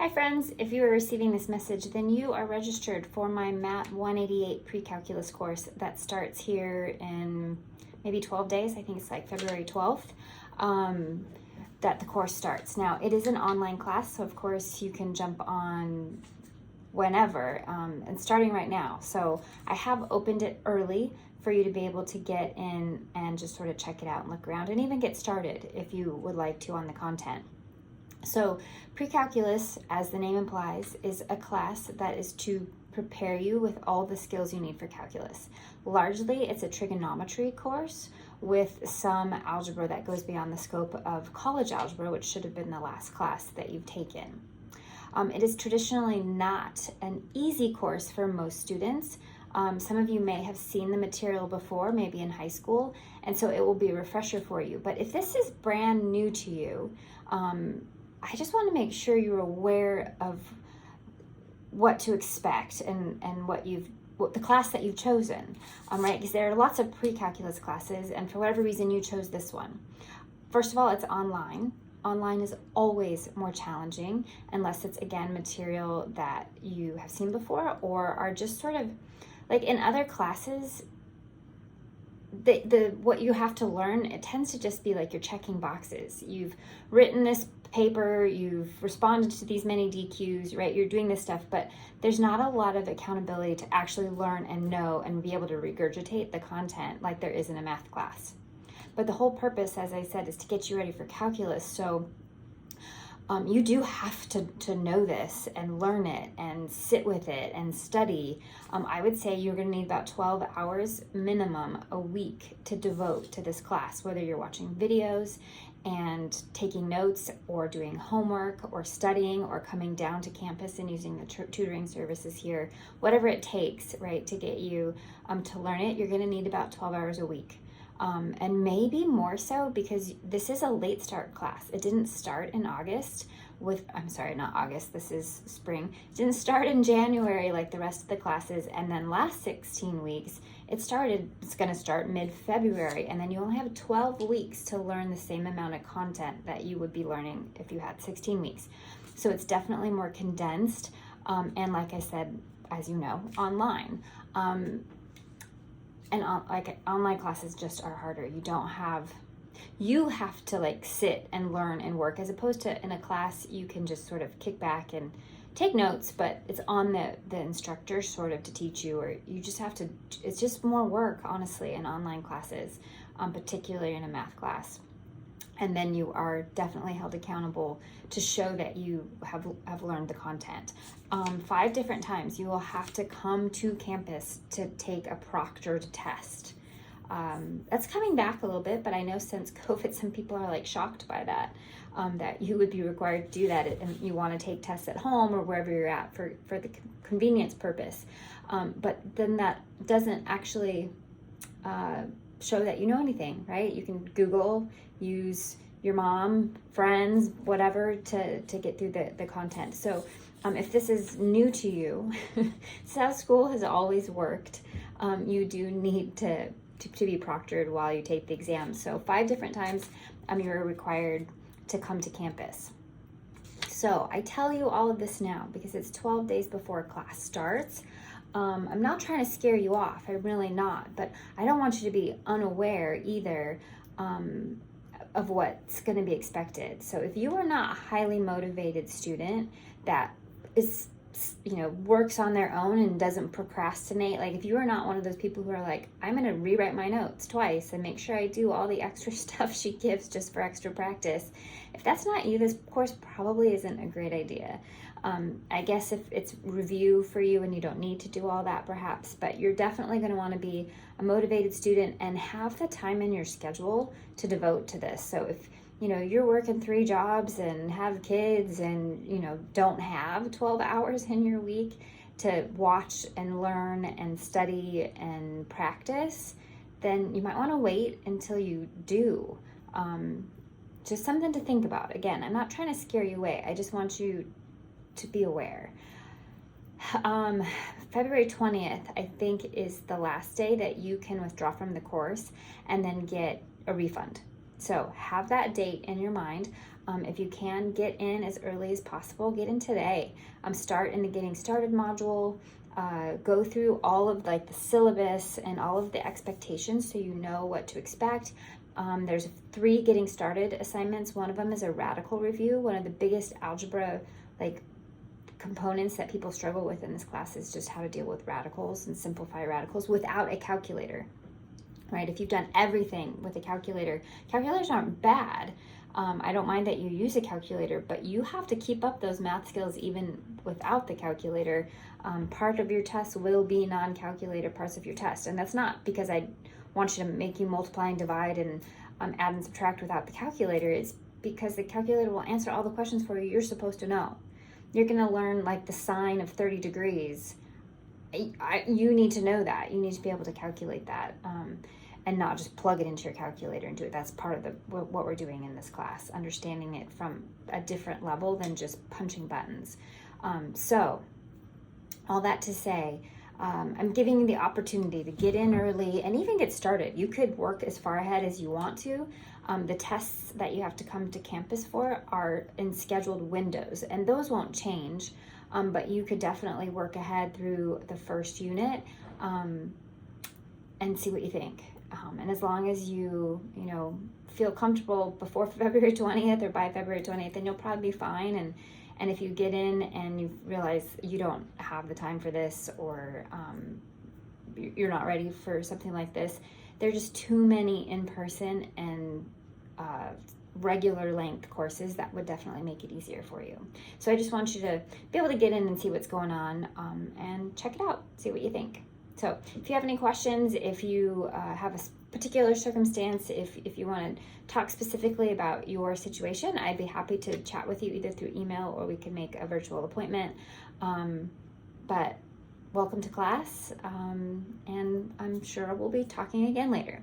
Hi friends, if you are receiving this message, then you are registered for my MAT188 pre-calculus course that starts here in maybe 12 days. I think it's like February 12th that the course starts. Now, it is an online class, so of course you can jump on whenever and starting right now. So I have opened it early for you to be able to get in and just sort of check it out and look around and even get started if you would like to on the content. So pre-calculus, as the name implies, is a class that is to prepare you with all the skills you need for calculus. Largely, it's a trigonometry course with some algebra that goes beyond the scope of college algebra, which should have been the last class that you've taken. It is traditionally not an easy course for most students. Some of you may have seen the material before, maybe in high school, and so it will be a refresher for you. But if this is brand new to you, I just want to make sure you're aware of what to expect and what the class that you've chosen, right? Because there are lots of pre-calculus classes, and for whatever reason you chose this one. First of all, it's online. Online is always more challenging unless it's, again, material that you have seen before or are just sort of like in other classes. What you have to learn, it tends to just be like you're checking boxes. You've written this paper, you've responded to these many DQs, right? You're doing this stuff, but there's not a lot of accountability to actually learn and know and be able to regurgitate the content like there is in a math class. But the whole purpose, as I said, is to get you ready for calculus. So you do have to know this and learn it and sit with it and study. I would say you're going to need about 12 hours minimum a week to devote to this class, whether you're watching videos and taking notes or doing homework or studying or coming down to campus and using the tutoring services here, whatever it takes, right, to get you to learn it, you're going to need about 12 hours a week. And maybe more so because this is a late start class. It didn't start in August not August, this is spring. It didn't start in January like the rest of the classes, and then last 16 weeks, it's going to start mid-February, and then you only have 12 weeks to learn the same amount of content that you would be learning if you had 16 weeks. So it's definitely more condensed, and like I said, as you know, online. Online classes just are harder. You have to like sit and learn and work, as opposed to in a class you can just sort of kick back and take notes, but it's on the instructor sort of to teach you, or you just have to, it's just more work, honestly, in online classes, particularly in a math class. And then you are definitely held accountable to show that you have learned the content. 5 different times you will have to come to campus to take a proctored test. That's coming back a little bit, but I know since COVID, some people are like shocked by that, that you would be required to do that, and you want to take tests at home or wherever you're at for the convenience purpose. But then that doesn't actually show that you know anything, right? You can Google, use your mom, friends, whatever to get through the content. So if this is new to you, this is how school has always worked. You do need to be proctored while you take the exam. So 5 different times you're required to come to campus. So I tell you all of this now because it's 12 days before class starts. I'm not trying to scare you off, I'm really not, but I don't want you to be unaware either of what's going to be expected. So if you are not a highly motivated student that is, works on their own and doesn't procrastinate, like if you are not one of those people who are like, I'm going to rewrite my notes twice and make sure I do all the extra stuff she gives just for extra practice, if that's not you, this course probably isn't a great idea. I guess if it's review for you and you don't need to do all that perhaps, but you're definitely going to want to be a motivated student and have the time in your schedule to devote to this. So if you're working 3 jobs and have kids and don't have 12 hours in your week to watch and learn and study and practice, then you might want to wait until you do. Just something to think about. Again, I'm not trying to scare you away. I just want you to be aware. February 20th, I think, is the last day that you can withdraw from the course and then get a refund. So have that date in your mind. If you can, get in as early as possible. Get in today. Start in the Getting Started module. Go through all of like the syllabus and all of the expectations so you know what to expect. There's 3 Getting Started assignments. One of them is a radical review. One of the biggest algebra like components that people struggle with in this class is just how to deal with radicals and simplify radicals without a calculator, right? If you've done everything with a calculator, calculators aren't bad. I don't mind that you use a calculator, but you have to keep up those math skills even without the calculator. Part of your test will be non-calculator parts of your test. And that's not because I want you to make you multiply and divide and add and subtract without the calculator. It's because the calculator will answer all the questions for you you're supposed to know. You're going to learn like the sine of 30 degrees. You need to know that. You need to be able to calculate that. And not just plug it into your calculator and do it. That's part of what we're doing in this class, understanding it from a different level than just punching buttons. So all that to say, I'm giving you the opportunity to get in early and even get started. You could work as far ahead as you want to. The tests that you have to come to campus for are in scheduled windows, and those won't change, but you could definitely work ahead through the first unit and see what you think. And as long as you feel comfortable before February 20th or by February 20th, then you'll probably be fine. And if you get in and you realize you don't have the time for this, or you're not ready for something like this, there are just too many in-person and regular length courses that would definitely make it easier for you. So I just want you to be able to get in and see what's going on and check it out, see what you think. So if you have any questions, if you have a particular circumstance, if you want to talk specifically about your situation, I'd be happy to chat with you either through email or we can make a virtual appointment. But welcome to class, and I'm sure we'll be talking again later.